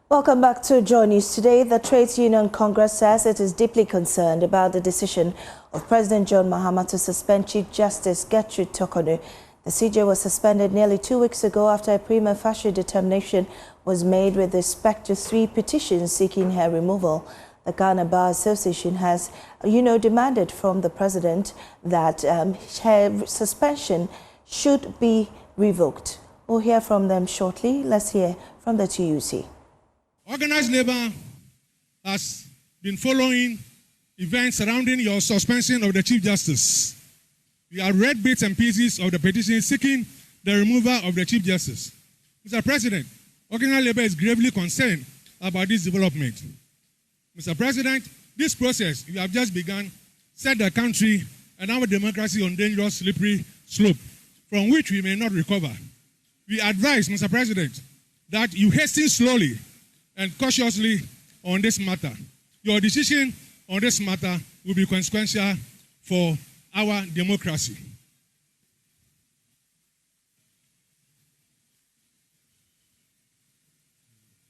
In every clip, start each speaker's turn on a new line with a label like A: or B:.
A: Welcome back to JoyNews Today. The Trades Union Congress says it is deeply concerned about the decision of President John Mahama to suspend Chief Justice Gertrude Torkornoo. The CJ was suspended nearly 2 weeks ago after a prima facie determination was made with respect to 3 petitions seeking her removal. The Ghana Bar Association has, demanded from the president that her suspension should be revoked. We'll hear from them shortly. Let's hear from the TUC.
B: Organized labor has been following events surrounding your suspension of the Chief Justice. We have read bits and pieces of the petition seeking the removal of the Chief Justice. Mr. President, organized labor is gravely concerned about this development. Mr. President, this process you have just begun set the country and our democracy on dangerous, slippery slope from which we may not recover. We advise, Mr. President, that you hasten slowly and cautiously on this matter. Your decision on this matter will be consequential for our democracy.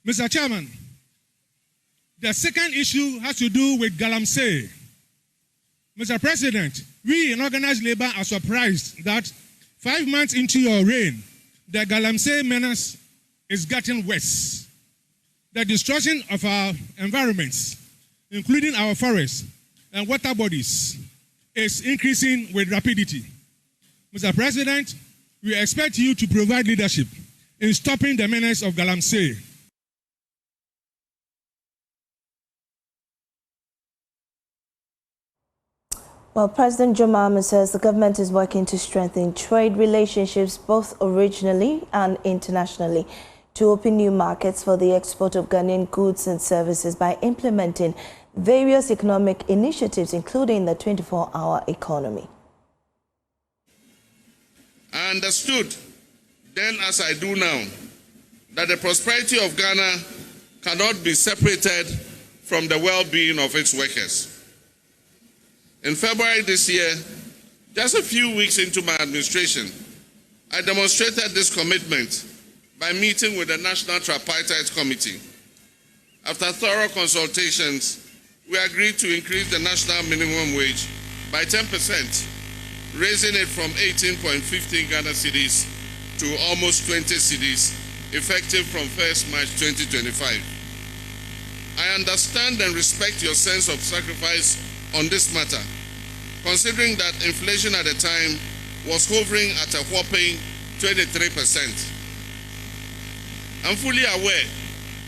B: Mr. Chairman, the second issue has to do with galamsey. Mr. President, we in organized labor are surprised that 5 months into your reign, the galamsey menace is getting worse. The destruction of our environments, including our forests and water bodies, is increasing with rapidity. Mr. President, we expect you to provide leadership in stopping the menace of galamsey.
A: Well, President John Mahama says the government is working to strengthen trade relationships both regionally and internationally to open new markets for the export of Ghanaian goods and services by implementing various economic initiatives, including the 24-hour economy.
C: I understood then, as I do now, that the prosperity of Ghana cannot be separated from the well-being of its workers. In February this year, just a few weeks into my administration, I demonstrated this commitment by meeting with the National Tripartite Committee. After thorough consultations, we agreed to increase the national minimum wage by 10%, raising it from 18.15 Ghana cedis to almost 20 cedis, effective from 1st March 2025. I understand and respect your sense of sacrifice on this matter, considering that inflation at the time was hovering at a whopping 23%. I'm fully aware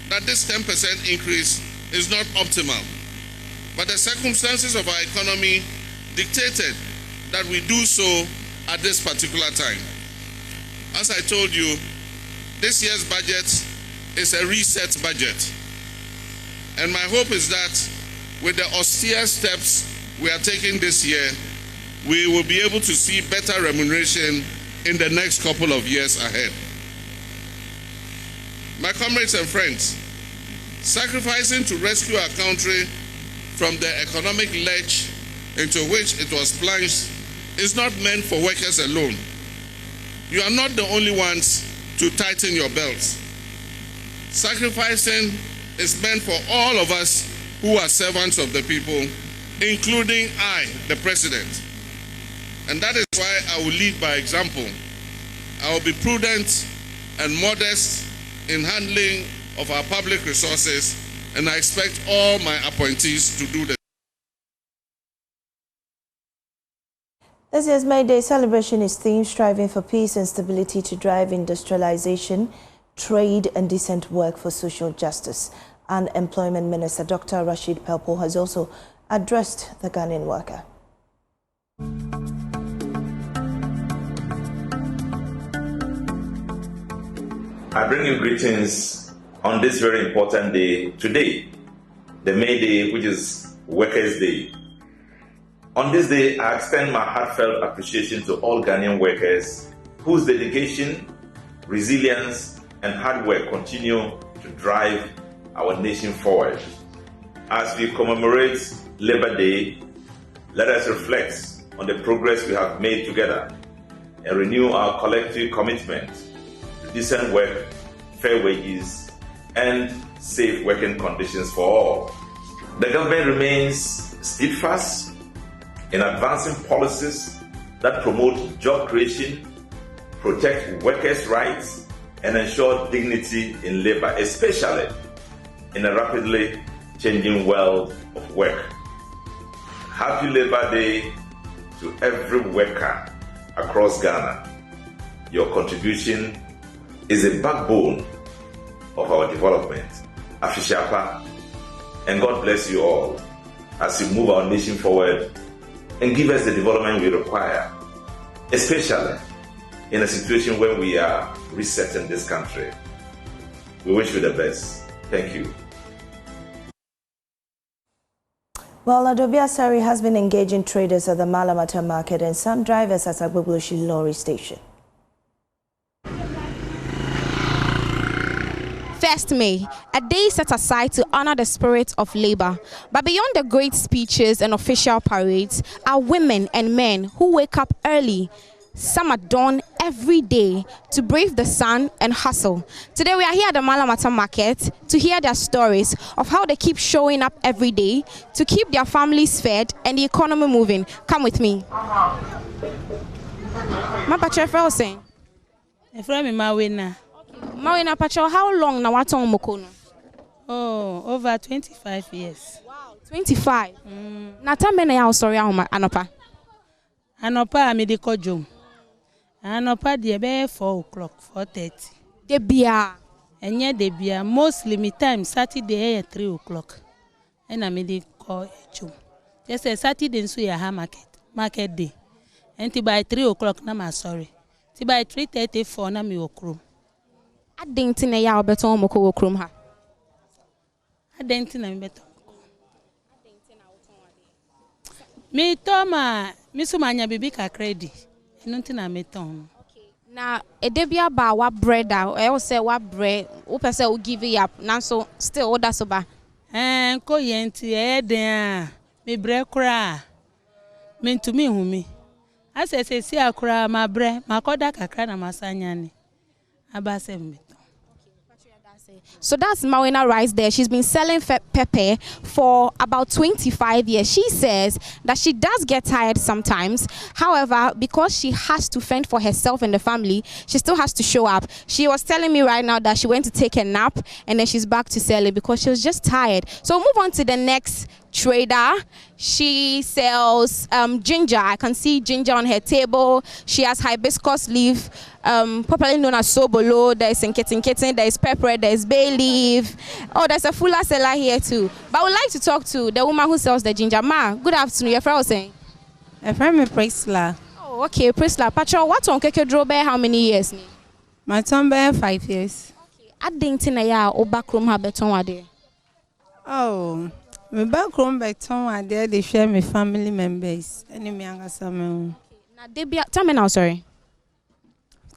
C: that this 10% increase is not optimal, but the circumstances of our economy dictated that we do so at this particular time. As I told you, this year's budget is a reset budget, and my hope is that with the austere steps we are taking this year, we will be able to see better remuneration in the next couple of years ahead. My comrades and friends, sacrificing to rescue our country from the economic ledge into which it was plunged is not meant for workers alone. You are not the only ones to tighten your belts. Sacrificing is meant for all of us who are servants of the people, including I, the President. And that is why I will lead by example. I will be prudent and modest in handling of our public resources, and I expect all my appointees to do the same.
A: This year's Midday celebration is themed striving for peace and stability to drive industrialization, trade and decent work for social justice. And Employment Minister Dr. Rashid Pelpo has also addressed the Ghanaian worker.
D: I bring you greetings on this very important day today, the Midday, which is Workers' Day. On this day, I extend my heartfelt appreciation to all Ghanaian workers whose dedication, resilience, and hard work continue to drive our nation forward. As we commemorate Labor Day, let us reflect on the progress we have made together and renew our collective commitment to decent work, fair wages, and safe working conditions for all. The government remains steadfast in advancing policies that promote job creation, protect workers' rights, and ensure dignity in labor, especially in a rapidly changing world of work. Happy Labor Day to every worker across Ghana. Your contribution is a backbone of our development. Afishapa, and God bless you all as you move our nation forward and give us the development we require, especially in a situation where we are resetting this country. We wish you the best. Thank you.
A: Well, Adobe Asari has been engaging traders at the Malamata market and some drivers at Agbogboshi lorry station.
E: 1st May, a day set aside to honor the spirit of labor. But beyond the great speeches and official parades are women and men who wake up early, some at dawn every day to brave the sun and hustle. Today we are here at the Malamata market to hear their stories of how they keep showing up every day to keep their families fed and the economy moving. Come with me. My patrol saying. Mawina Pacho, how long na watong mokono?
F: Oh, over 25 years.
E: Wow, 25. Na tambe na ya story anopa.
F: Anopa amediko jom. Anopa die be 4 o'clock, 4:30.
E: Debia.
F: Enye debia mostly me time Saturday at 3 o'clock. And amediko jom. Just say Saturday nso ya ha market day. And by 3 o'clock na ma sorry. Ti by 3:34 na me okro.
E: Adenti na ya obeton moko wo krom ha.
F: Adenti na me beton. Me toma me so manya bibi ka credit. Eno nti na me ton.
E: Okay. Na edebia ba wa bread a e say wa bread, wo pese wo give it up. Nanso still order so ba.
F: Ko yenti e den a me bre kura. Me ntumi hu me. Ase si akura ma bre, makoda kakra na masanya ni. Abase me.
E: So that's Mawina Rice there. She's been selling pepper for about 25 years. She says that she does get tired sometimes. However, because she has to fend for herself and the family, she still has to show up. She was telling me right now that she went to take a nap and then she's back to sell it because she was just tired. So move on to the next trader. She sells ginger. I can see ginger on her table. She has hibiscus leaf, popularly known as sobolo. There is nkitten, there is pepper, there is bay leaf. Oh, there's a fuller seller here too. But I would like to talk to the woman who sells the ginger. Ma, good afternoon. Your friend was saying?
F: My friend is Priscilla.
E: Oh, okay, Priscilla. Pacho, what on keke drobe? How many years?
F: My tombe 5 years.
E: Okay. Adinti na ya obakrom ha beton wade.
F: Oh. My background back home, they share my family members. Any me angasa me.
E: Na debia, tell me now, sorry.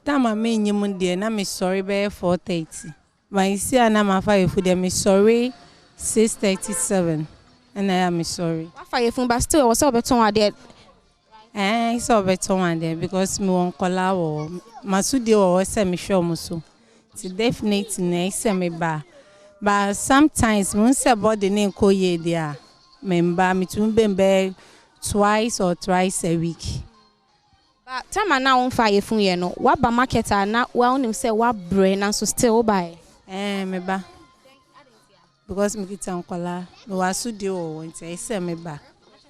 F: Time I mean you Monday, na me sorry by 4:30. But you see, na ma fire food. Me sorry 6:37, and I am sorry.
E: What fire phone? But still, what's up beton wade?
F: It's all beton wade because me won't call out. Masudi or say me show muso. It's definitely nice me ba. But sometimes when say about the name koye there, member me to be twice or thrice a week.
E: But time now on fire phone you know. What ba market are na well him say what brain and so still buy.
F: Me ba. Because me get ankola, me wasu de o wonte say me ba.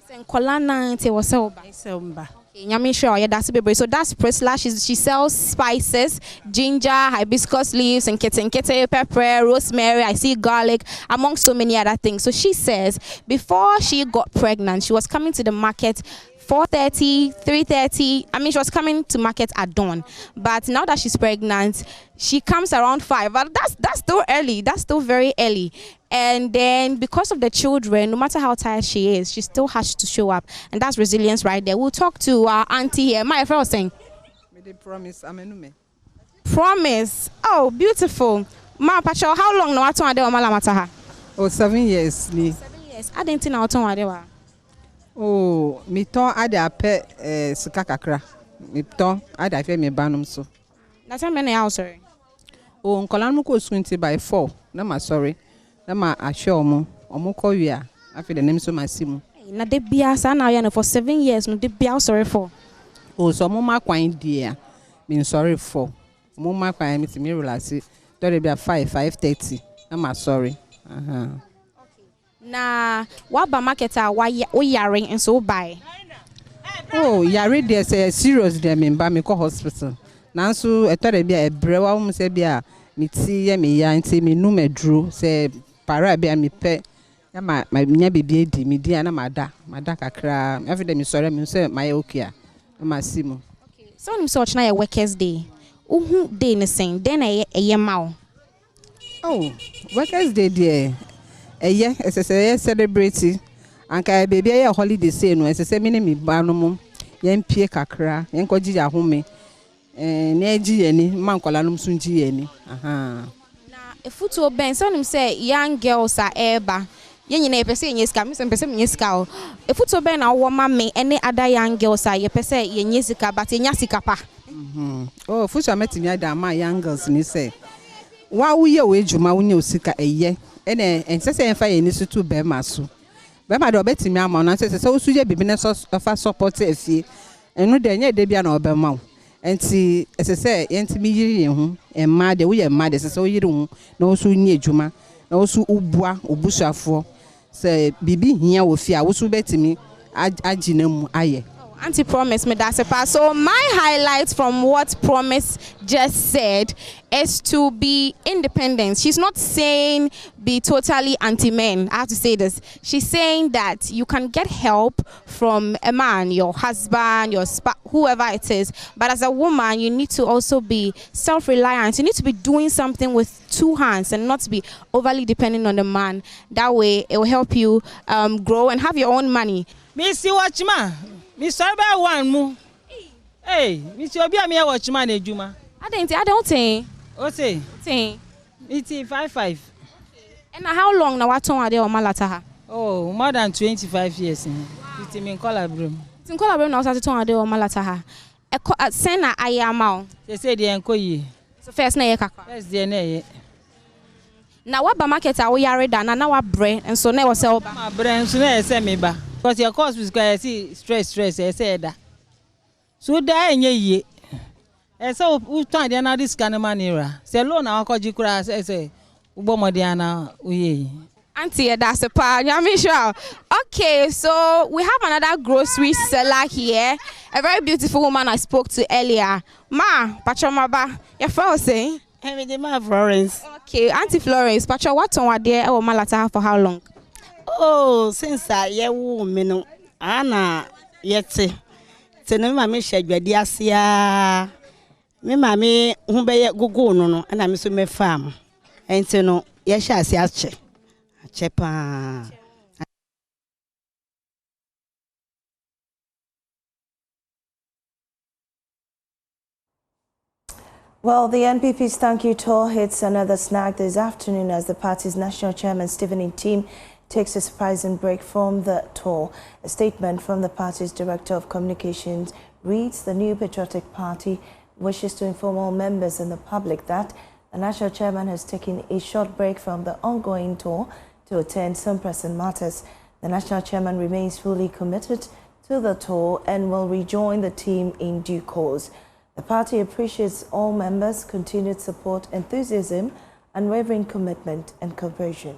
E: Say ankola na nte wo say o ba.
F: Say ba.
E: Nyame sure yeah that's baby. So that's Priscilla. She sells spices, ginger, hibiscus leaves, and kitten, pepper, rosemary. I see garlic, among so many other things. So she says before she got pregnant, she was coming to the market 4:30, 3:30. I mean, she was coming to market at dawn. But now that she's pregnant, she comes around 5. But that's still early. That's still very early. And then because of the children, no matter how tired she is, she still has to show up. And that's resilience right there. We'll talk to our auntie here. My friend was saying.
G: Promise, amenume.
E: Promise. Oh, beautiful. Ma Pacho, how long no aton ade o malamata ha?
G: Oh, 7 years.
E: 7 years. I didn't know aton ade wa.
G: Oh, mi ton ade ape sika kakra. Mi ton ade afe mi banum so.
E: That's how many hours sorry.
G: Oh, nkola no ko school by 4. Na ma sorry. Na ma ahwe omo ko wi a. Afi the name so masimu.
E: Na de bia sa na ya for 7 years no de bia sorry for.
G: Oh, so mo ma kwan dia. Been sorry for. Mo ma kwan me timi relax. Don't be 5:30. Na ma sorry.
E: Na wa ba market a wa yare nso buy.
G: Oh, yare there say serious there me ba me ko hospital. Nanso etore bia ebrewa wo se bia me ti ye me ya nti me nu medru se para bia me pe ya ma nya bibie di me dia na mada kakra every day me sorry me say my okay a ma simu.
E: Okay, so nim so na ye workers day. Uhu day ne sen den eye ma o.
G: Oh, workers day there. Eye esese celebrate anka baby ye holiday say no esese me ne me ba no mo ye mpie kakra ye nkoji ya home na eji ye ni mankola no sunji ye ni na
E: efuto ben so nim say young girls are eba ye nyina ye pese ye sika me so pese me sika o efuto ben na wo ma me ene other young girls are ye pese ye nyesika but ye nyasika pa
G: oh fuso ametimi ada ma young girls ni say wa wo ye we djuma wo nye osika eye ene ensese enfa ye ni sutu be maso be ma de obetimi ama na sese so suje bibi ne so fa support afie enu de nye de bia na obema enti esese yentimi yiri hu emma de wo ye emma de sese wo yiri hu na wo so nye djuma na wo so ubua obusuafo se bibi hia wo fie a wo so betimi agina mu aye.
E: Auntie Promise me that's a pass. So my highlights from what Promise just said is to be independent. She's not saying be totally anti-men. I have to say this. She's saying that you can get help from a man, your husband, your spouse, whoever it is. But as a woman, you need to also be self-reliant. You need to be doing something with 2 hands and not be overly dependent on the man. That way, it will help you grow and have your own money.
H: Missy Watchman. Miss Sorba one mu. Hey, Miss Obia me Watchman ejuma.
E: I don't think.
H: O say.
E: Think.
H: It's 55.
E: And how long na waton ade o malata ha?
H: Oh, more than 25 years. It's in Colabrum.
E: It's in Colabrum na waton ade o malata ha. E sen na ayama o.
H: They say dey enko yi.
E: So first na ye kakwa.
H: First dey na ye.
E: Na wa ba market a wo yare da na wa bre enso na wo se oba.
H: Ma bre enso na ye se me ba. Because your course is going to see stress, I said that. So die in ye. And so we turn the another scan manera. Say, Lord, now I call you crass, say, Ubomodiana, we.
E: Auntie, that's a part. Sure. Okay, so we have another grocery seller here. A very beautiful woman I spoke to earlier. Ma, Pachomaba, your first saying?
I: I'm the ma Florence.
E: Okay, Auntie Florence, Pacho, what on there or Malata for how long?
I: Oh, since I woman, Anna, yet say, no, mammy, shed your dear sia. Me, mammy, whom be go no, and I'm so me farm. And so no, yes, I say, chepa.
A: Well, the NPP's thank you tour hits another snag this afternoon as the party's national chairman, Stephen Team, takes a surprising break from the tour. A statement from the party's director of communications reads, the new patriotic party wishes to inform all members and the public that the national chairman has taken a short break from the ongoing tour to attend some pressing matters. The national chairman remains fully committed to the tour and will rejoin the team in due course. The party appreciates all members' continued support, enthusiasm, unwavering commitment and cooperation.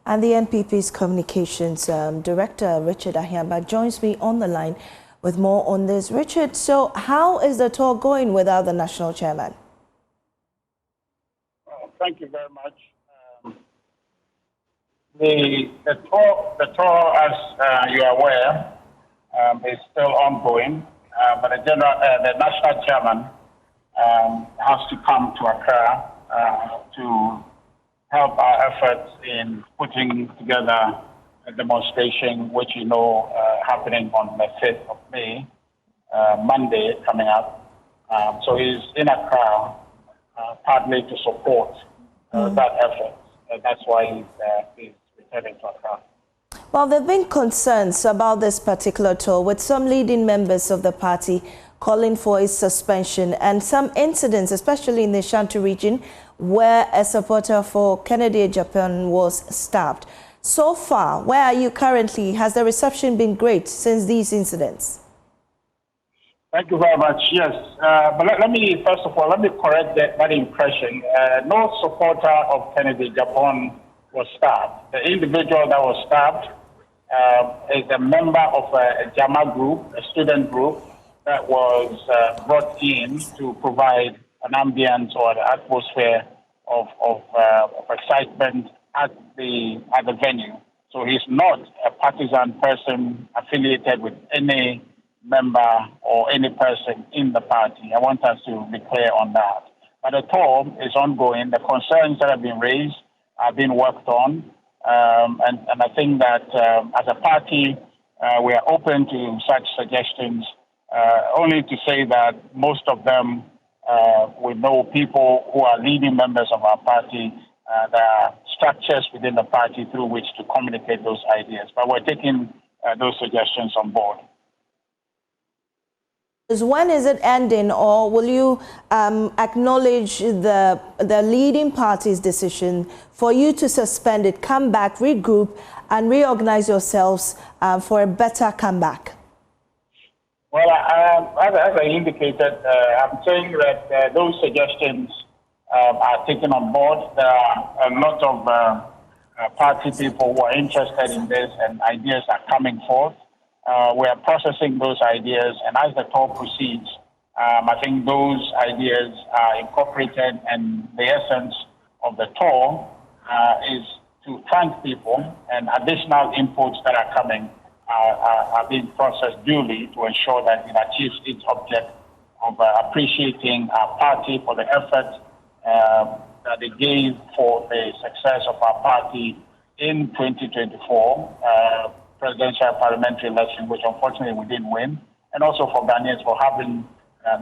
A: And the NPP's communications director, Richard Ashaiman, joins me on the line with more on this. Richard, so how is the tour going without the national chairman?
J: Thank you very much. The tour, as you are aware, is still ongoing, but the national chairman has to come to Accra to help our efforts in putting together a demonstration, which happening on the 5th of May, Monday coming up. So he's in Accra partly to support that effort. That's why he's returning to Accra.
A: Well, there have been concerns about this particular tour, with some leading members of the party calling for its suspension, and some incidents, especially in the Ashanti region, where a supporter for Kennedy Japan was stabbed. So far, where are you currently? Has the reception been great since these incidents?
J: Thank you very much. Yes, but let me, first of all, let me correct that impression. No supporter of Kennedy Japan was stabbed. The individual that was stabbed is a member of a JAMA group, a student group, that was brought in to provide an ambience or an atmosphere of excitement at the venue. So he's not a partisan person affiliated with any member or any person in the party. I want us to be clear on that. But the tour is ongoing. The concerns that have been raised are being worked on. And I think that as a party, we are open to such suggestions, only to say that most of them, we know people who are leading members of our party. There are structures within the party through which to communicate those ideas. But we're taking those suggestions on board.
A: When is it ending, or will you acknowledge the leading party's decision for you to suspend it, come back, regroup, and reorganize yourselves for a better comeback?
J: Well, as I indicated, I'm saying that those suggestions are taken on board. There are a lot of party people who are interested in this, and ideas are coming forth. We are processing those ideas, and as the tour proceeds, I think those ideas are incorporated, and the essence of the tour is to thank people, and additional inputs that are coming are being processed duly to ensure that it achieves its object of appreciating our party for the effort that they gave for the success of our party in 2024 presidential parliamentary election, which unfortunately we didn't win, and also for Ghanaians for having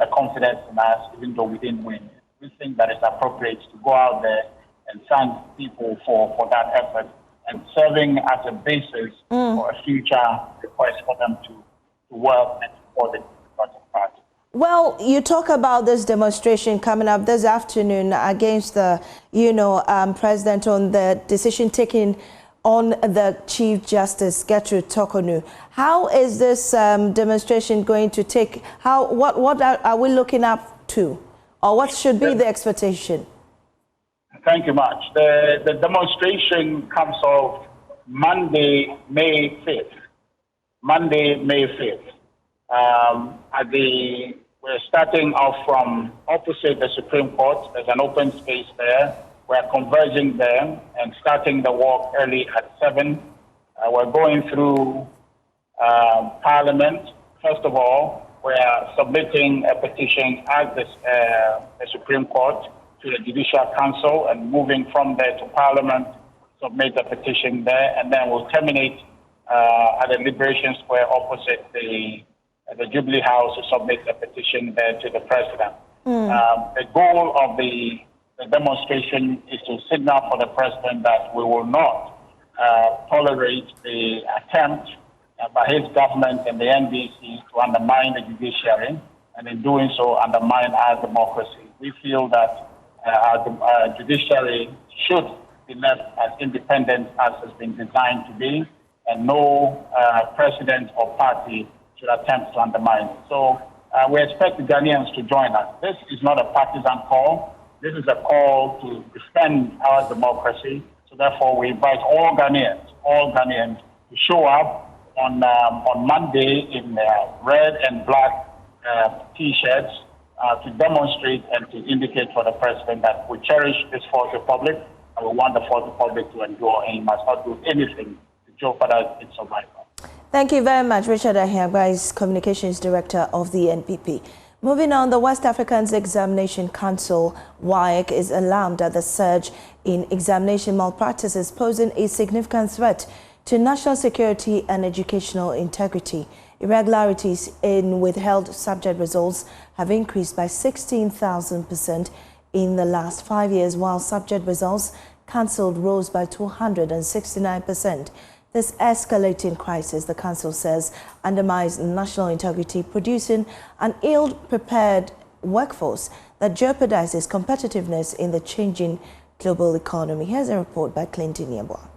J: the confidence in us, even though we didn't win. We think that it's appropriate to go out there and thank people for that effort, and serving as a basis for a future request for them to work and support the Democratic Party.
A: Well, you talk about this demonstration coming up this afternoon against the, president on the decision taken on the Chief Justice Gertrude Torkornoo. How is this demonstration going to take? What are we looking up to, or what should be the expectation?
J: Thank you much. The demonstration comes off Monday, May 5th. Monday, May 5th. We're starting off from opposite the Supreme Court. There's an open space there. We're converging there and starting the walk early at 7. We're going through Parliament. First of all, we're submitting a petition at the Supreme Court to the Judicial Council, and moving from there to Parliament, submit a petition there, and then we'll terminate at the Liberation Square opposite the Jubilee House to submit a petition there to the President. The goal of the demonstration is to signal for the President that we will not tolerate the attempt by his government and the NDC to undermine the judiciary, and in doing so undermine our democracy. We feel that our judiciary should be left as independent as has been designed to be, and no president or party should attempt to undermine it. So we expect the Ghanaians to join us. This is not a partisan call. This is a call to defend our democracy. So therefore, we invite all Ghanaians to show up on Monday in red and black T-shirts to demonstrate and to indicate for the President that we cherish this Fourth Republic, and we want the Fourth Republic to endure, and he must not do anything to jeopardize its survival.
A: Thank you very much, Richard Ahiagba, Communications Director of the NPP. Moving on, the West African Examination Council, WAEC, is alarmed at the surge in examination malpractices, posing a significant threat to national security and educational integrity. Irregularities in withheld subject results have increased by 16,000% in the last 5 years, while subject results cancelled rose by 269%. This escalating crisis, the council says, undermines national integrity, producing an ill-prepared workforce that jeopardizes competitiveness in the changing global economy. Here's a report by Clinton Yeboah.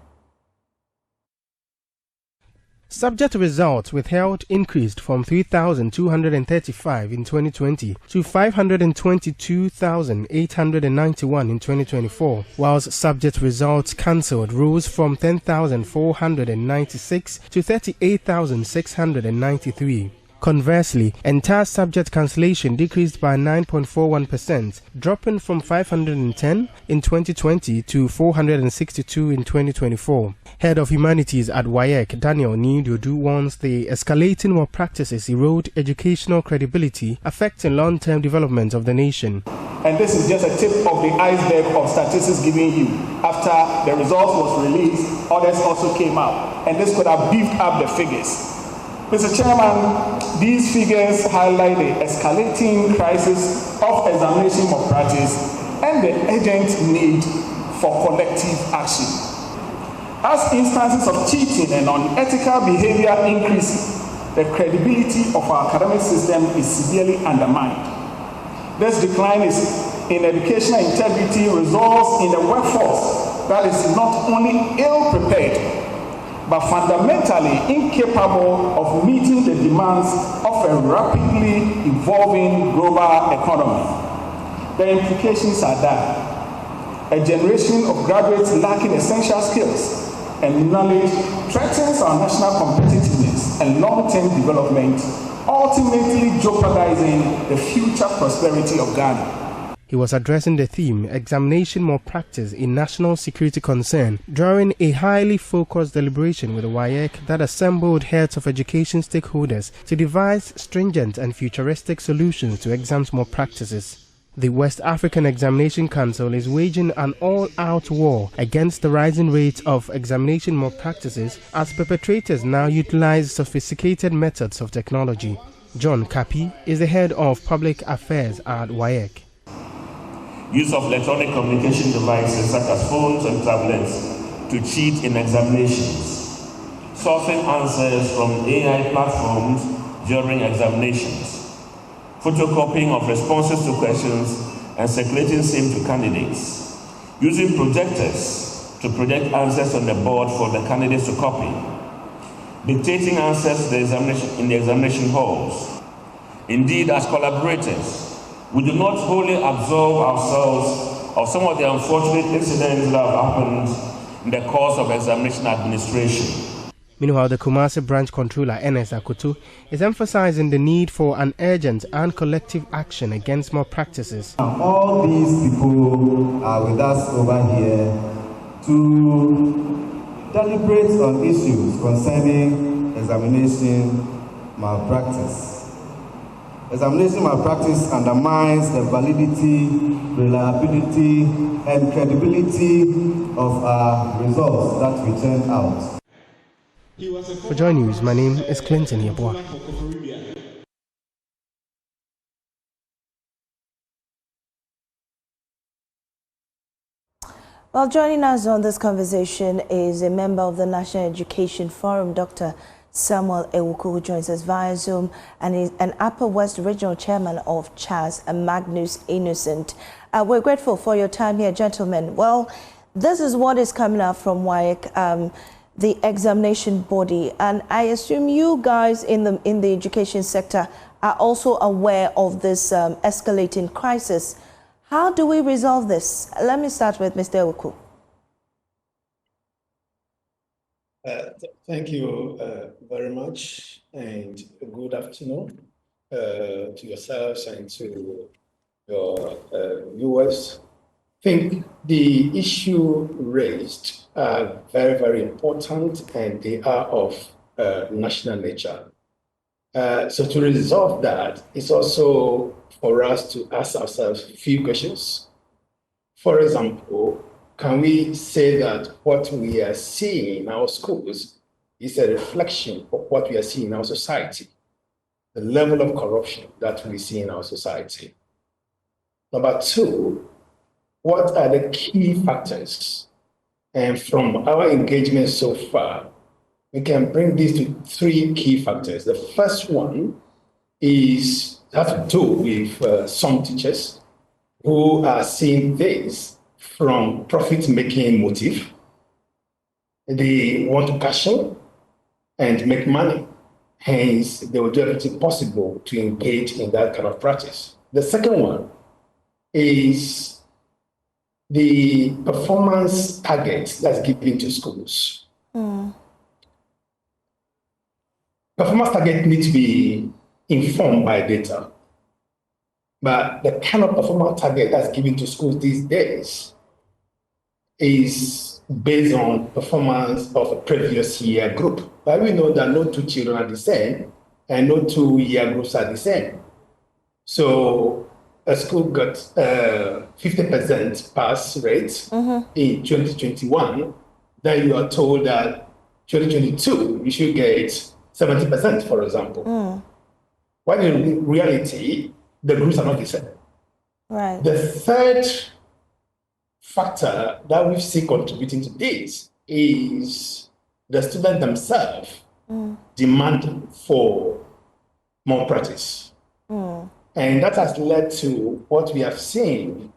K: Subject results withheld increased from 3,235 in 2020 to 522,891 in 2024, whilst subject results cancelled rose from 10,496 to 38,693. Conversely, entire subject cancellation decreased by 9.41%, dropping from 510 in 2020 to 462 in 2024. Head of Humanities at WAEC, Daniel Nidodu, warns the escalating malpractices erode educational credibility, affecting long-term development of the nation.
L: And this is just a tip of the iceberg of statistics given you. After the results was released, others also came out, and this could have beefed up the figures. Mr. Chairman, these figures highlight the escalating crisis of examination malpractice and the urgent need for collective action. As instances of cheating and unethical behavior increase, the credibility of our academic system is severely undermined. This decline in educational integrity results in a workforce that is not only ill-prepared, but fundamentally incapable of meeting the demands of a rapidly evolving global economy. The implications are that a generation of graduates lacking essential skills and knowledge threatens our national competitiveness and long-term development, ultimately jeopardizing the future prosperity of Ghana.
K: He was addressing the theme, Examination Malpractice in National Security Concern, during a highly focused deliberation with the WAEC that assembled heads of education stakeholders to devise stringent and futuristic solutions to exams malpractices. The West African Examination Council is waging an all-out war against the rising rates of examination malpractices as perpetrators now utilize sophisticated methods of technology. John Kapi is the head of public affairs at WAEC.
M: Use of electronic communication devices such as phones and tablets to cheat in examinations, sourcing answers from AI platforms during examinations, photocopying of responses to questions and circulating same to candidates, using projectors to project answers on the board for the candidates to copy, dictating answers to the examination halls. Indeed, as collaborators, we do not wholly absolve ourselves of some of the unfortunate incidents that have happened in the course of examination administration.
K: Meanwhile, the Kumasi branch controller, Ns Akutu, is emphasizing the need for an urgent and collective action against malpractices.
N: All these people are with us over here to deliberate on issues concerning examination malpractice. Examination malpractice undermines the validity, reliability, and credibility of our results that we turn out.
K: For JoyNews, my name is Clinton Yeboah.
A: Well, joining us on this conversation is a member of the National Education Forum, Dr. Samuel Ewuku, who joins us via Zoom, and is an Upper West Regional Chairman of CHAS, Magnus Innocent. We're grateful for your time here, gentlemen. Well, this is what is coming up from WAEC, the examination body, and I assume you guys in the education sector are also aware of this escalating crisis. How do we resolve this? Let me start with Mr. Ewuku.
O: Thank you very much, and good afternoon to yourselves and to your viewers. I think the issue raised are very, very important, and they are of national nature. So to resolve that, it's also for us to ask ourselves a few questions. For example, can we say that what we are seeing in our schools is a reflection of what we are seeing in our society, the level of corruption that we see in our society? Number two, what are the key factors? And from our engagement so far, we can bring this to three key factors. The first one has to do with some teachers who are seeing this from profit-making motive. They want to cash in and make money. Hence, they will do everything possible to engage in that kind of practice. The second one is the performance targets that's given to schools. Performance target need to be informed by data. But the kind of performance target that's given to schools these days is based on performance of a previous year group. But we know that no two children are the same and no 2 year groups are the same. So a school got 50% pass rate in 2021. Then you are told that 2022 you should get 70%, for example. When in reality, the groups are not the same.
A: Right.
O: The third factor that we see contributing to this is the student themselves demanding for more practice. And that has led to what we have seen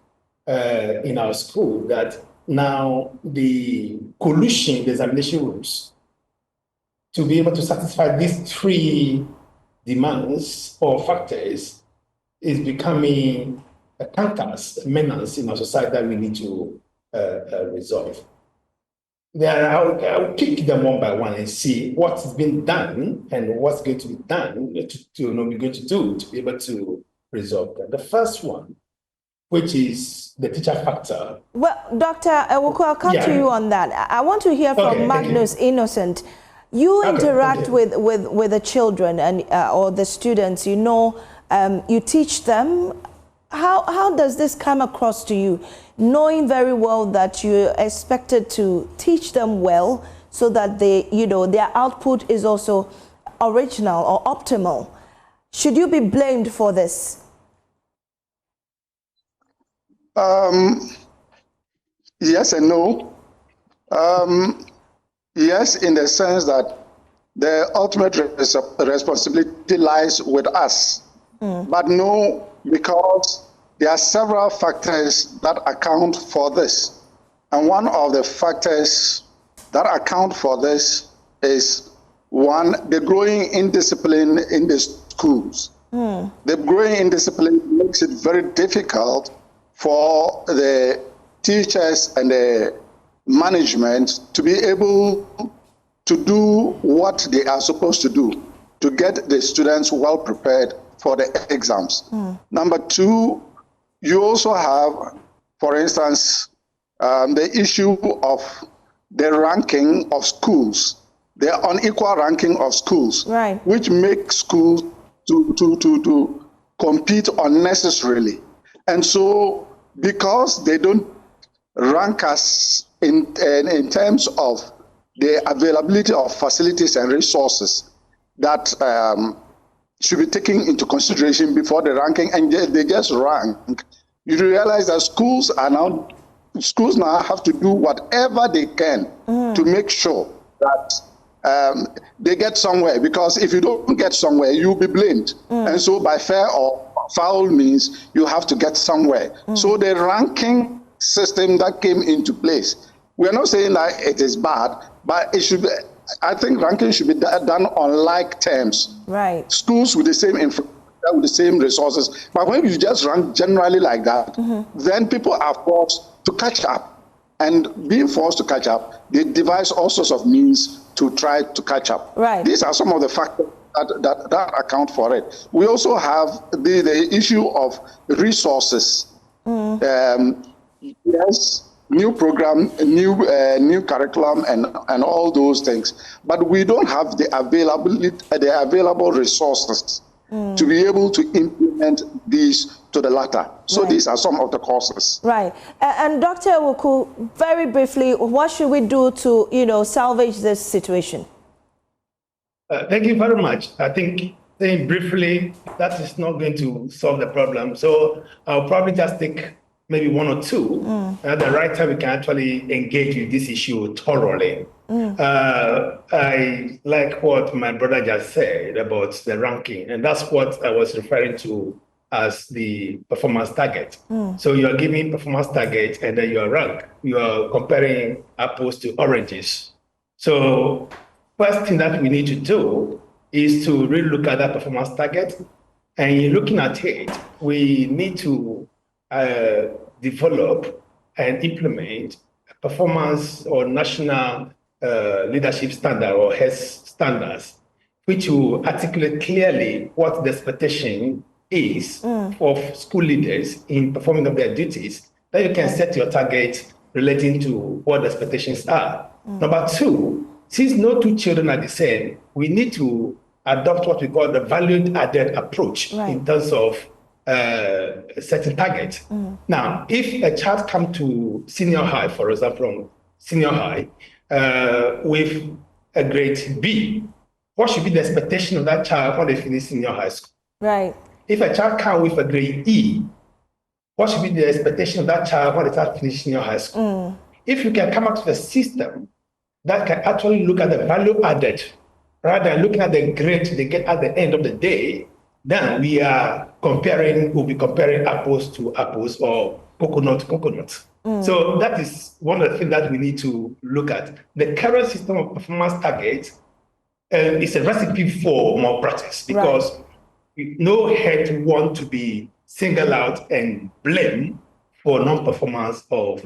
O: in our school, that now the collusion, the examination rules, to be able to satisfy these three demands or factors is becoming a cancerous menace in our society that we need to resolve. I'll pick them one by one and see what's been done and what's going to be done we're going to do to be able to resolve them. The first one, which is the teacher factor.
A: Well, Dr. Ewuku, I'll come to you on that. I want to hear from Magnus Innocent. You interact with the children and or the students, you know, you teach them. How does this come across to you, knowing very well that you're expected to teach them well so that they, you know, their output is also original or optimal? Should you be blamed for this?
P: Yes and no. Yes, in the sense that the ultimate responsibility lies with us. But no, because there are several factors that account for this. And one of the factors that account for this is, one, the growing indiscipline in the schools. The growing indiscipline makes it very difficult for the teachers and the management to be able to do what they are supposed to do, to get the students well prepared for the exams. Number two, you also have, for instance, the issue of the ranking of schools, the unequal ranking of schools, which make schools to compete unnecessarily. And so, because they don't rank us in terms of the availability of facilities and resources that should be taken into consideration before the ranking, and they just rank, you realize that schools now have to do whatever they can to make sure that they get somewhere, because if you don't get somewhere, you'll be blamed. And so by fair or foul means, you have to get somewhere. So the ranking system that came into place, we're not saying that it is bad, but it should be, I think ranking should be done on like terms.
A: Right.
P: Schools with the same infrastructure, with the same resources. But when you just rank generally like that, then people are forced to catch up. And being forced to catch up, they devise all sorts of means to try to catch up.
A: Right.
P: These are some of the factors that account for it. We also have the issue of resources. Yes, new program, new curriculum, and all those things. But we don't have the available resources to be able to implement these to the latter. So these are some of the causes.
A: Right. And Dr. Ewuku, very briefly, what should we do to, you know, salvage this situation?
O: Thank you very much. I think, saying briefly, that is not going to solve the problem. So I'll probably just take maybe one or two, at the right time we can actually engage with this issue thoroughly. I like what my brother just said about the ranking, and that's what I was referring to as the performance target. So you are giving performance target and then you are rank. You are comparing apples to oranges. So first thing that we need to do is to really look at that performance target. And in looking at it, we need to develop and implement a performance or national leadership standard or health standards, which will articulate clearly what the expectation is of school leaders in performing of their duties. Then you can set your target relating to what the expectations are. Number two, since no two children are the same, we need to adopt what we call the value-added approach in terms of setting targets. Now, if a child comes to senior high, for example, from senior high, with a grade B, what should be the expectation of that child when they finish senior high school?
A: Right.
O: If a child comes with a grade E, what should be the expectation of that child when they start finishing senior high school? If you can come up with a system that can actually look at the value added rather than looking at the grade they get at the end of the day, then we'll be comparing apples to apples or coconut to coconut. So that is one of the things that we need to look at. The current system of performance target is a recipe for malpractice because no head want to be singled out and blamed for non-performance of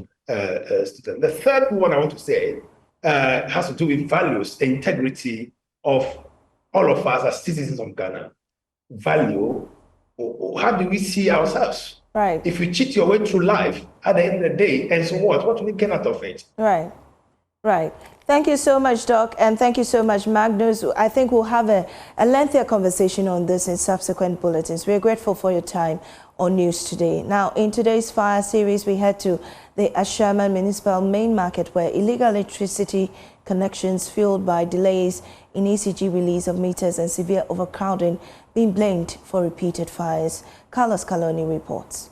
O: students. The third one I want to say has to do with values, the integrity of all of us as citizens of Ghana. Value, how do we see ourselves?
A: Right.
O: If you cheat your way through life, at the end of the day, and so what? What do we get out of it?
A: Right. Right. Thank you so much, Doc, and thank you so much, Magnus. I think we'll have a lengthier conversation on this in subsequent bulletins. We're grateful for your time on News Today. Now, in today's Fire series, we head to the Ashaiman Municipal Main Market, where illegal electricity connections fueled by delays in ECG release of meters and severe overcrowding being blamed for repeated fires. Carlos Caloni reports.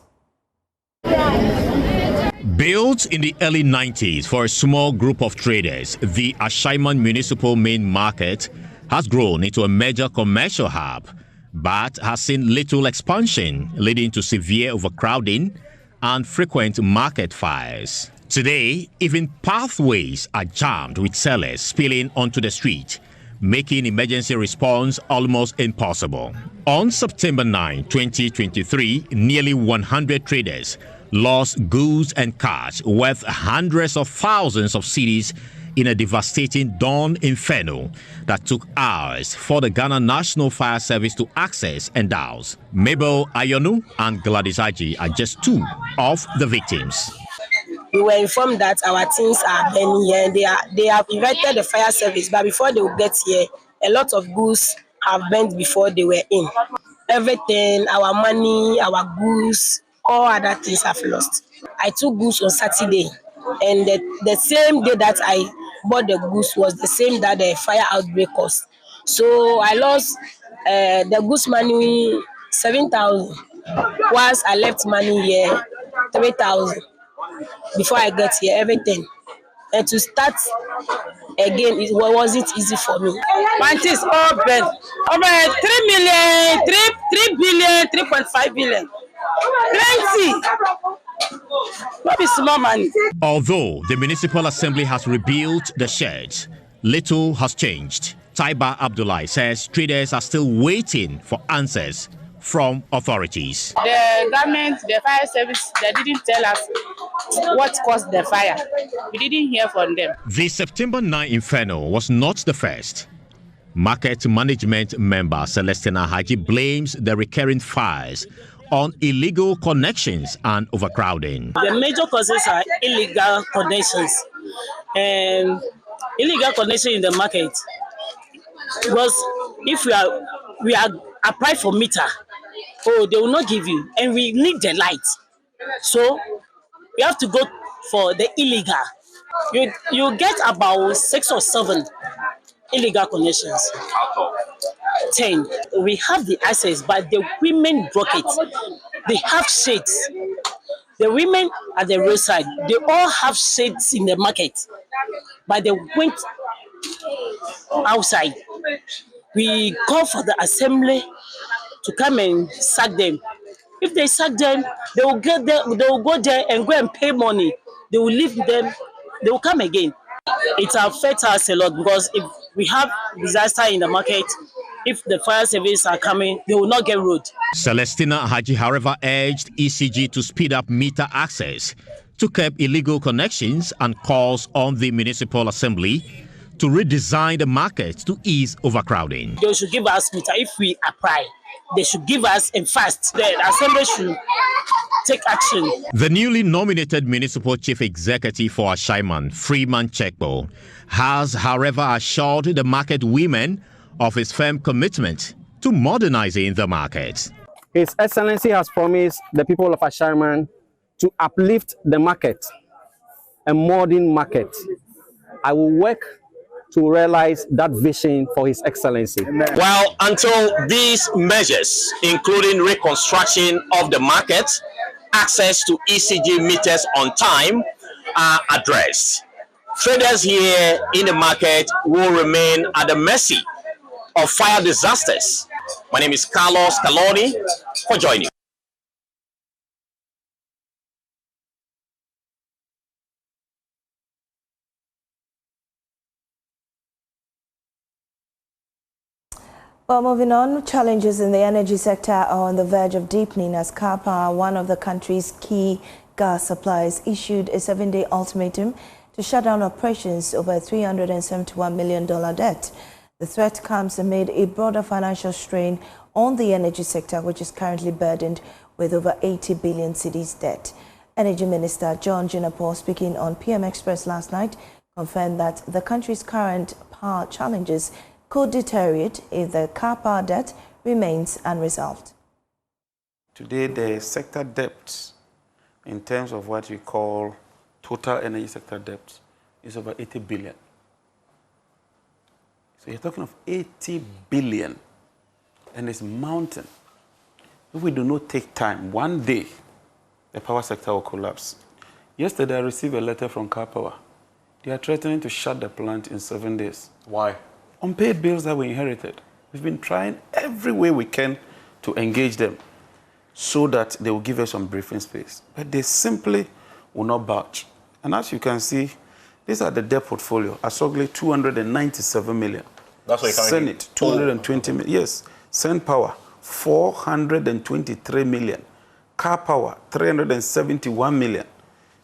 Q: Built in the early 90s for a small group of traders, the Ashaiman Municipal Main Market has grown into a major commercial hub, but has seen little expansion, leading to severe overcrowding and frequent market fires. Today, even pathways are jammed with sellers spilling onto the street, making emergency response almost impossible. On September 9, 2023, nearly 100 traders lost goods and cash worth hundreds of thousands of cedis in a devastating dawn inferno that took hours for the Ghana National Fire Service to access and douse. Mabel Ayonu and Gladys Aji are just two of the victims.
R: We were informed that our teams are burning here and they have invited the fire service, but before they will get here, a lot of goods have burned before they were in. Everything, our money, our goods, all other things have lost. I took goods on Saturday, and the same day that I bought the goods was the same that the fire outbreak caused. So I lost the goods money 7,000, whilst I left money here 3,000. Before I get here, everything. And to start again, it wasn't easy for me.
S: My things all bent. Over 3 million, 3 billion, 3.5 billion. Plenty. Not be small money.
Q: Although the Municipal Assembly has rebuilt the sheds, little has changed. Taiba Abdullahi says traders are still waiting for answers from authorities.
S: The government, the fire service, they didn't tell us what caused the fire. We didn't hear from them.
Q: The September 9 inferno was not the first. Market management member Celestina Haji blames the recurring fires on illegal connections and overcrowding.
R: The major causes are illegal connections. And illegal connection in the market. Because if we are apply for meter, they will not give you, and we need the light. So we have to go for the illegal. You get about 6 or 7 illegal connections. 10. We have the access, but the women block it. They have shades.
S: The women at the roadside, they all have shades in the market, but they went outside. We call for the assembly to come and sack them. If they sack them, they will get there, they will go there and go and pay money. They will leave them, they will come again. It affects us a lot because if we have disaster in the market, if the fire service are coming, they will not get road.
Q: Celestina Haji, however, urged ECG to speed up meter access to curb illegal connections and calls on the Municipal Assembly to redesign the market to ease overcrowding.
S: They should give us meter if we apply. They should give us and fast. The Assembly should take action.
Q: The newly nominated Municipal Chief Executive for Ashaiman, Freeman Chekbo, has, however, assured the market women of his firm commitment to modernizing the market.
T: His Excellency has promised the people of Ashaiman to uplift the market, a modern market. I will work to realize that vision for His Excellency.
U: Well, until these measures, including reconstruction of the market, access to ECG meters on time, are addressed, traders here in the market will remain at the mercy of fire disasters. My name is Carlos Caloni for JoyNews.
A: Well, moving on, challenges in the energy sector are on the verge of deepening as Power, one of the country's key gas suppliers, issued a 7-day ultimatum to shut down operations over a $371 million debt. The threat comes amid a broader financial strain on the energy sector, which is currently burdened with over 80 billion cedis debt. Energy Minister John Jinapor, speaking on PM Express last night, confirmed that the country's current power challenges could deteriorate if the Power debt remains unresolved.
V: Today, the sector debt, in terms of what we call total energy sector debt, is over 80 billion. So you're talking of 80 billion, and it's mounting. If we do not take time, one day, the power sector will collapse. Yesterday, I received a letter from Power. They are threatening to shut the plant in 7 days.
U: Why?
V: Unpaid bills that we inherited. We've been trying every way we can to engage them so that they will give us some briefing space. But they simply will not budge. And as you can see, these are the debt portfolio. Asogli, 297 million.
U: That's what you're
V: Senate, 220 million. Yes. Send Power, 423 million. Power, 371 million.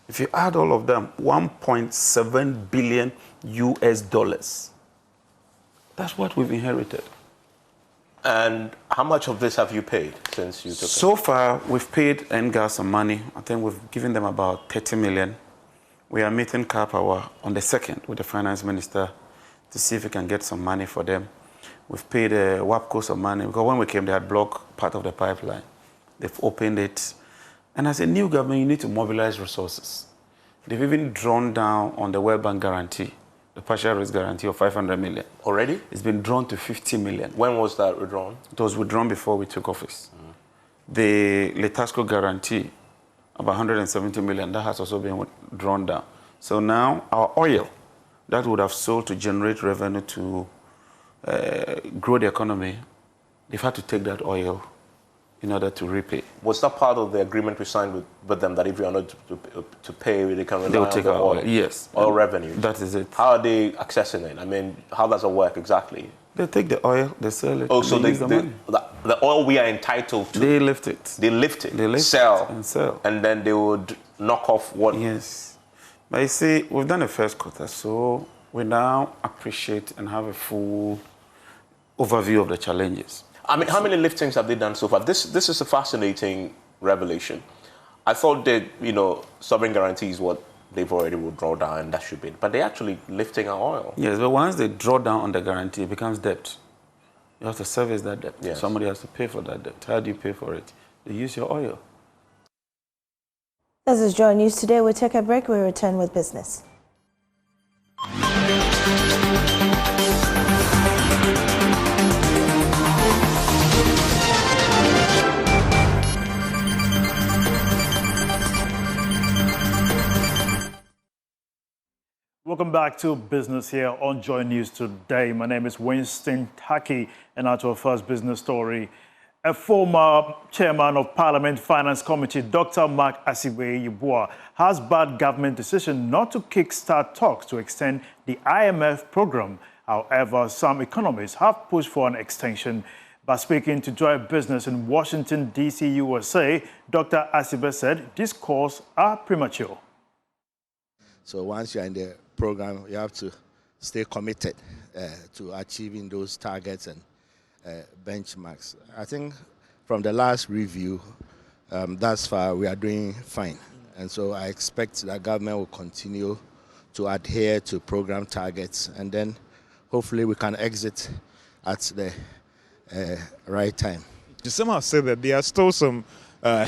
V: If you add all of them, 1.7 billion US dollars. That's what we've inherited.
U: And how much of this have you paid since you took it?
V: So far, we've paid NGAS some money. I think we've given them about 30 million. We are meeting Power on the 2nd with the finance minister to see if we can get some money for them. We've paid WAPCO some money because when we came, they had blocked part of the pipeline. They've opened it. And as a new government, you need to mobilize resources. They've even drawn down on the World Bank guarantee, the partial risk guarantee of 500 million.
U: Already?
V: It's been drawn to 50 million.
U: When was that withdrawn?
V: It was withdrawn before we took office. The Letasco guarantee, about 170 million, that has also been drawn down. So now our oil that would have sold to generate revenue to grow the economy, they've had to take that oil in order to repay.
U: Was that part of the agreement we signed with them that if you are not to pay, they can rely on the oil?
V: Yes.
U: Oil revenue.
V: That is it.
U: How are they accessing it? I mean, how does it work exactly?
V: They take the oil, they sell it.
U: Oh, so
V: they use the money.
U: The oil we are entitled to.
V: They lift it.
U: They lift it.
V: They lift
U: sell.
V: it and sell.
U: And then they would knock off what?
V: Yes. But you see, we've done the first quarter, so we now appreciate and have a full overview of the challenges.
U: I mean, how many liftings have they done so far? This is a fascinating revelation. I thought that, sovereign guarantees what they've already withdrawn down, and that should be it. But they're actually lifting our oil.
V: Yes, but once they draw down on the guarantee, it becomes debt. You have to service that debt.
U: Yes.
V: Somebody has to pay for that debt. How do you pay for it? They use your oil.
A: This is JoyNews Today. We'll take a break. We'll return with business.
B: Welcome back to Business here on JoyNews Today. My name is Winston Taki, and now to our first business story. A former chairman of Parliament Finance Committee, Dr. Mark Asibe-Yeboah, has backed government decision not to kickstart talks to extend the IMF program. However, some economists have pushed for an extension. By speaking to Joy Business in Washington, D.C., USA, Dr. Asibe said these calls are premature.
C: So once you're in the program, you have to stay committed to achieving those targets and benchmarks. I think from the last review, thus far, we are doing fine. And so I expect that government will continue to adhere to program targets, and then hopefully we can exit at the right time.
W: Some have said that there are still some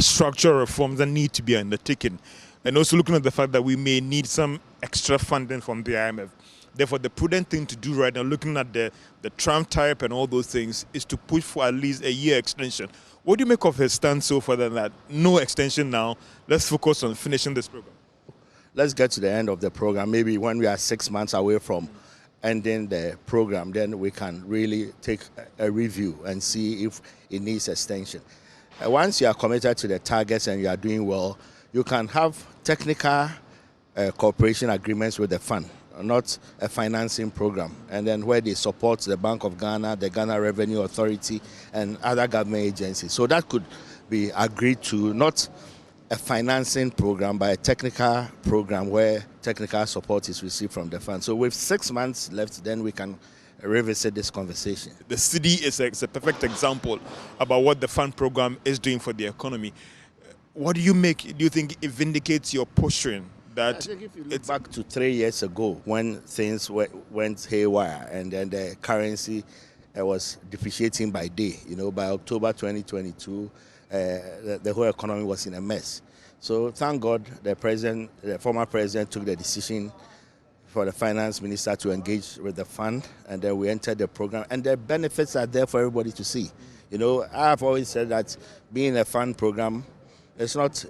W: structural reforms that need to be undertaken, and also looking at the fact that we may need some extra funding from the IMF. Therefore, the prudent thing to do right now, looking at the Trump type and all those things, is to push for at least a year extension. What do you make of his stance so far than that? No extension now. Let's focus on finishing this program.
C: Let's get to the end of the program. Maybe when we are 6 months away from ending the program, then we can really take a review and see if it needs extension. Once you are committed to the targets and you are doing well, you can have technical cooperation agreements with the fund, not a financing program, and then where they support the Bank of Ghana, the Ghana Revenue Authority, and other government agencies. So that could be agreed to, not a financing program, but a technical program where technical support is received from the fund. So with 6 months left, then we can revisit this conversation.
W: The city is a perfect example about what the fund program is doing for the economy. What do you think it vindicates your posturing? That
C: I think if you look back to 3 years ago when things went haywire and then the currency was depreciating by day, by October 2022, the whole economy was in a mess. So thank God the former president took the decision for the finance minister to engage with the fund, and then we entered the program, and the benefits are there for everybody to see. I've always said that being a fund program, it's not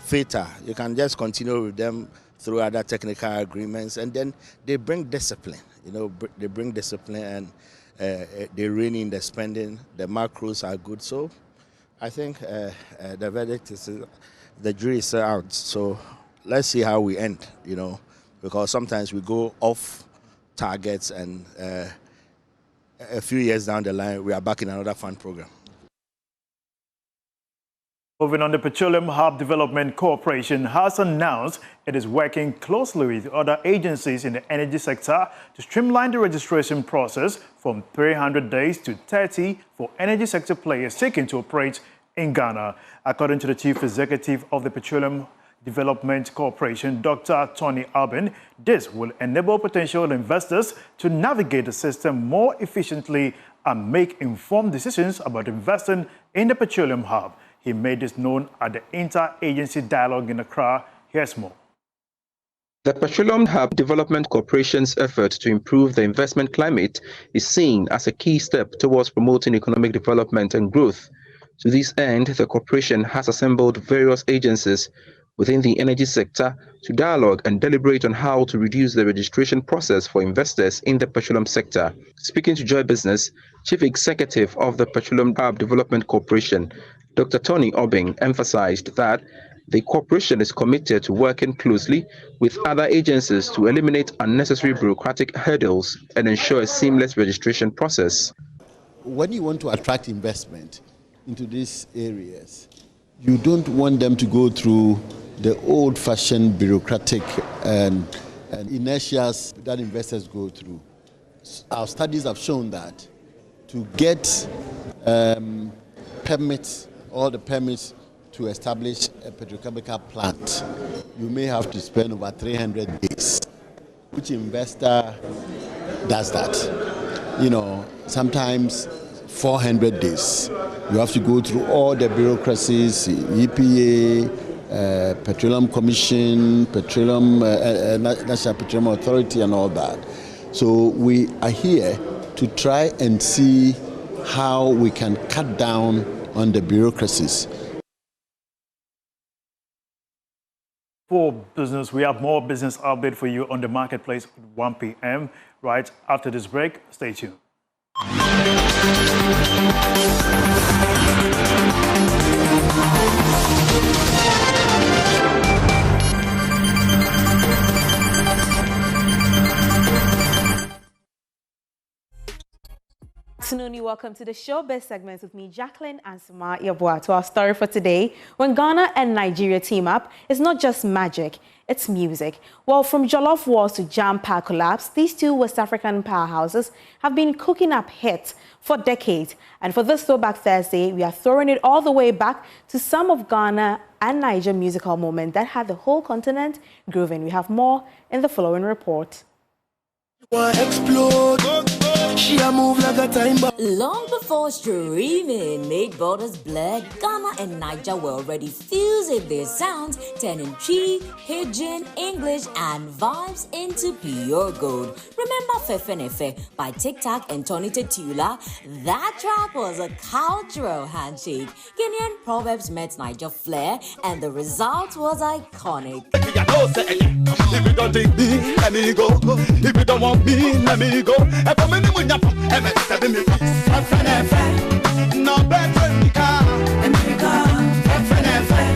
C: fatal. You can just continue with them through other technical agreements, and then they bring discipline. They bring discipline, and they rein in the spending. The macros are good. So I think the verdict is, the jury is out. So let's see how we end, because sometimes we go off targets, and a few years down the line, we are back in another fund program.
B: Moving on, the Petroleum Hub Development Corporation has announced it is working closely with other agencies in the energy sector to streamline the registration process from 300 days to 30 for energy sector players seeking to operate in Ghana. According to the Chief Executive of the Petroleum Development Corporation, Dr. Tony Albin, this will enable potential investors to navigate the system more efficiently and make informed decisions about investing in the Petroleum Hub. He made this known at the Inter-Agency Dialogue in Accra. Here's more.
X: The Petroleum Hub Development Corporation's effort to improve the investment climate is seen as a key step towards promoting economic development and growth. To this end, the corporation has assembled various agencies within the energy sector to dialogue and deliberate on how to reduce the registration process for investors in the petroleum sector. Speaking to Joy Business, Chief Executive of the Petroleum Hub Development Corporation, Dr. Tony Albin, emphasized that the corporation is committed to working closely with other agencies to eliminate unnecessary bureaucratic hurdles and ensure a seamless registration process.
Y: When you want to attract investment into these areas, you don't want them to go through the old-fashioned bureaucratic and inertias that investors go through. Our studies have shown that to get permits, all the permits to establish a petrochemical plant, you may have to spend over 300 days. Which investor does that? Sometimes 400 days. You have to go through all the bureaucracies, EPA, Petroleum Commission, National Petroleum Authority, and all that. So we are here to try and see how we can cut down on the bureaucracies.
B: for business. We have more business update for you on the marketplace at 1 p.m. right after this break. Stay tuned.
D: Afternoon, welcome to the Showbiz segment with me, Jacqueline and Suma Yabua. To our story for today, when Ghana and Nigeria team up, it's not just magic, it's music. Well, from Jollof Wars to Jam Pack Collapse, these two West African powerhouses have been cooking up hits for decades. And for this Throwback Thursday, we are throwing it all the way back to some of Ghana and Niger musical moments that had the whole continent grooving. We have more in the following report.
E: Explode. She a move like a time bomb.
F: Long before streaming made borders blurred, Ghana and Niger were already fusing their sounds, turning Tree, Pidgin, English, and vibes into pure gold. Remember Fefenefe by Tic Tac and Tony Tetula? That track was a cultural handshake. Guinean proverbs met Niger flair, and the result was iconic.
E: If you don't take me, let me go. If you don't want me, let me go.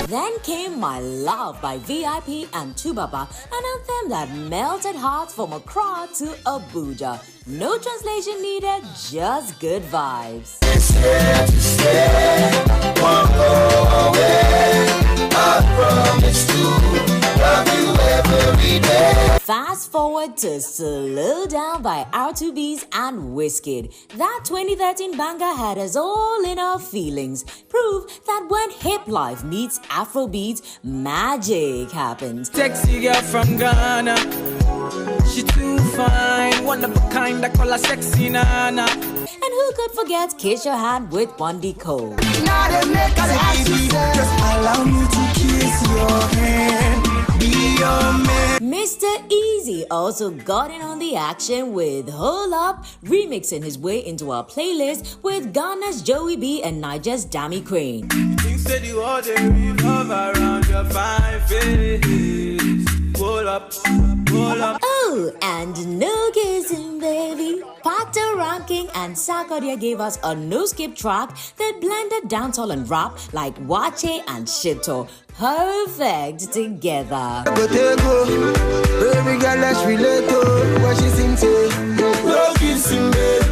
F: Then came My Love by VIP and Tubaba, an anthem that melted hearts from Accra to Abuja. No translation needed, just good vibes. Won't go away. I promise to love you every day. Fast forward to Slow Down by R2Bs and Wizkid. That 2013 banger had us all in our feelings. Proof that when hip life meets Afrobeats, magic happens.
E: Sexy girl from Ghana, she too fine, one of a kind, I call her sexy nana.
F: And who could forget Kiss Your Hand with Bondi Cole?
E: Now they make us happy. Just allow me to kiss your hand, be your man.
F: Mr. Easy also got in on the action with Hold Up, remixing his way into our playlist with Ghana's Joey B and Niger's Dami Crane.
E: Instead you all they revolve around your fine face. Hold up, hold up.
F: Oh, and no kissing, baby. Pato Ranking and Sarkodie gave us a no-skip track that blended dancehall and rap like Wache and Shito. Perfect together.
E: Baby girl, let's relate to what she sings. No kissing, baby.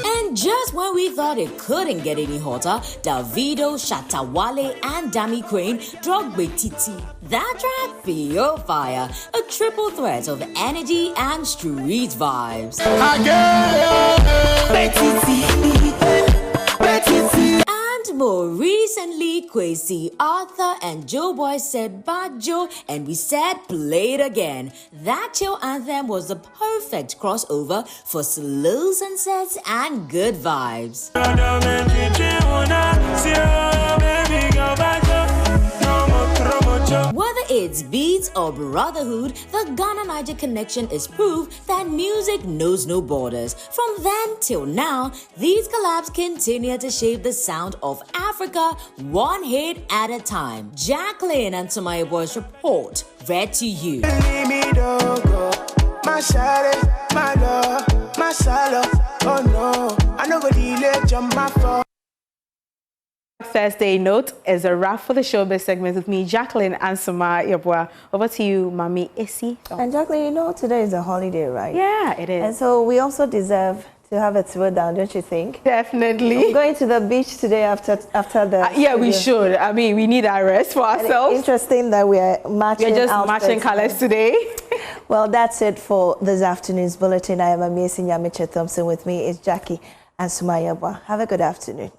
F: And just when we thought it couldn't get any hotter, Davido, Shatawale, and Dami Crane dropped Betiti. That track, Pure Fire, a triple threat of energy and street vibes. And more recently, Kwesi, Arthur, and Joe Boy said Bajo, and we said play it again. That chill anthem was the perfect crossover for slow sunsets and good vibes. Whether it's beats or brotherhood, the Ghana-Niger connection is proof that music knows no borders. From then till now, these collabs continue to shape the sound of Africa, one hit at a time. Jacqueline and Sumaya Boys report, read to you.
E: My shawty, my love, my solo. Oh no, I know go delay jump my phone.
D: Thursday note is a wrap for the Showbiz segment with me, Jacqueline and Suma Yabua. Over to you, Mami Esi.
A: And Jacqueline, you know today is a holiday, right?
D: Yeah, it is.
A: And so we also deserve to have a throw down, don't you think?
D: Definitely.
A: We're going to the beach today after the
D: yeah, we should. I mean, we need our rest for ourselves.
A: Interesting that we are matching.
D: We're just matching colors today.
A: Well, that's it for this afternoon's bulletin. I am Amesi Nyamiche Thompson. With me is Jackie and Suma Yabua. Have a good afternoon.